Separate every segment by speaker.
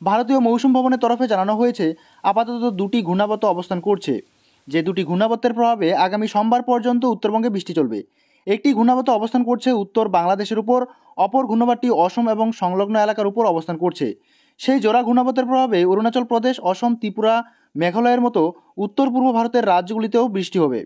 Speaker 1: ভারতীয় মৌসুম ভবনের তরফে জানানো হয়েছে আপাতত দুটি ঘূর্ণাবর্ত অবস্থান করছে, যে দুটি ঘূর্ণাবর্তের প্রভাবে আগামী সোমবার পর্যন্ত উত্তরবঙ্গে বৃষ্টি চলবে। একটি ঘূর্ণাবর্ত অবস্থান করছে উত্তর বাংলাদেশের উপর, অপর ঘূর্ণাবর্তটি অসম এবং সংলগ্ন এলাকার উপর অবস্থান করছে। সেই জোড়া ঘূর্ণাবর্তের প্রভাবে অরুণাচল প্রদেশ, অসম, ত্রিপুরা, মেঘালয়ের মতো উত্তর পূর্ব ভারতের রাজ্যগুলিতেও বৃষ্টি হবে।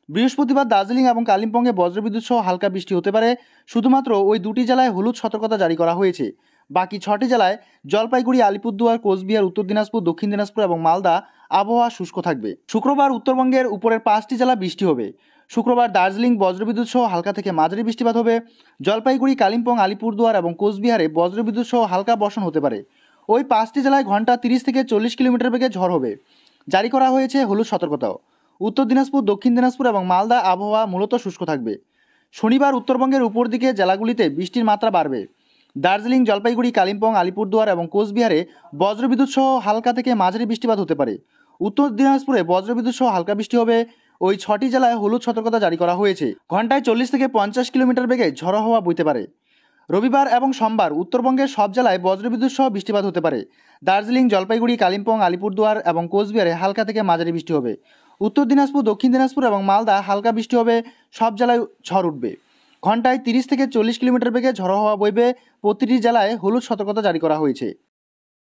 Speaker 1: বৃহস্পতিবার দার্জিলিং এবং কালিম্পংয়ে বজ্রবিদ্যুৎ সহ হালকা বৃষ্টি হতে পারে। শুধুমাত্র ওই দুটি জেলায় হলুদ সতর্কতা জারি করা হয়েছে। বাকি 6টি জেলায় জলপাইগুড়ি, আলিপুরদুয়ার, কোচবিহার, উত্তর দিনাজপুর, দক্ষিণ দিনাজপুর এবং মালদা আবহাওয়া শুষ্ক থাকবে। শুক্রবার উত্তরবঙ্গের উপরের 5টি জেলা বৃষ্টি হবে। শুক্রবার দার্জিলিং বজ্রবিদ্যুৎ সহ হালকা থেকে মাঝারি বৃষ্টিপাত হবে। জলপাইগুড়ি, কালিম্পং, আলিপুরদুয়ার এবং কোচবিহারে বজ্রবিদ্যুৎ সহ হালকা বর্ষণ হতে পারে। ওই 5টি জেলায় ঘন্টা 30 থেকে 40 কিলোমিটার বেগে ঝড় হবে। জারি করা হয়েছে হলুদ সতর্কতাও। উত্তর দিনাজপুর, দক্ষিণ দিনাজপুর এবং মালদা আবহাওয়া মূলত শুষ্ক থাকবে। শনিবার উত্তরবঙ্গের উপর দিকে জেলাগুলিতে বৃষ্টির মাত্রা বাড়বে। দার্জিলিং, জলপাইগুড়ি, কালিম্পং, আলিপুরদুয়ার এবং কোচবিহারে বজ্রবিদ্যুৎ সহ হালকা থেকে মাঝারি বৃষ্টিপাত হতে পারে। উত্তর দিনাজপুরে বজ্রবিদ্যুৎ সহ হালকা বৃষ্টি হবে। ওই 6টি জেলায় হলুদ সতর্কতা জারি করা হয়েছে। ঘন্টায় 40 থেকে 50 কিলোমিটার বেগে ঝড়ো হাওয়া বইতে পারে। রবিবার এবং সোমবার উত্তরবঙ্গের সব জেলায় বজ্রবিদ্যুৎ সহ বৃষ্টিপাত হতে পারে। দার্জিলিং, জলপাইগুড়ি, কালিম্পং, আলিপুরদুয়ার এবং কোচবিহারে হালকা থেকে মাঝারি বৃষ্টি হবে। উত্তর দিনাজপুর, দক্ষিণ দিনাজপুর এবং মালদা হালকা বৃষ্টি হবে। সব জেলায় ঝড় উঠবে। ঘন্টায় 30 থেকে 40 কিলোমিটার বেগে ঝড়ো হাওয়া বইবে। প্রতিটি জেলায় হলুদ সতর্কতা জারি করা হয়েছে।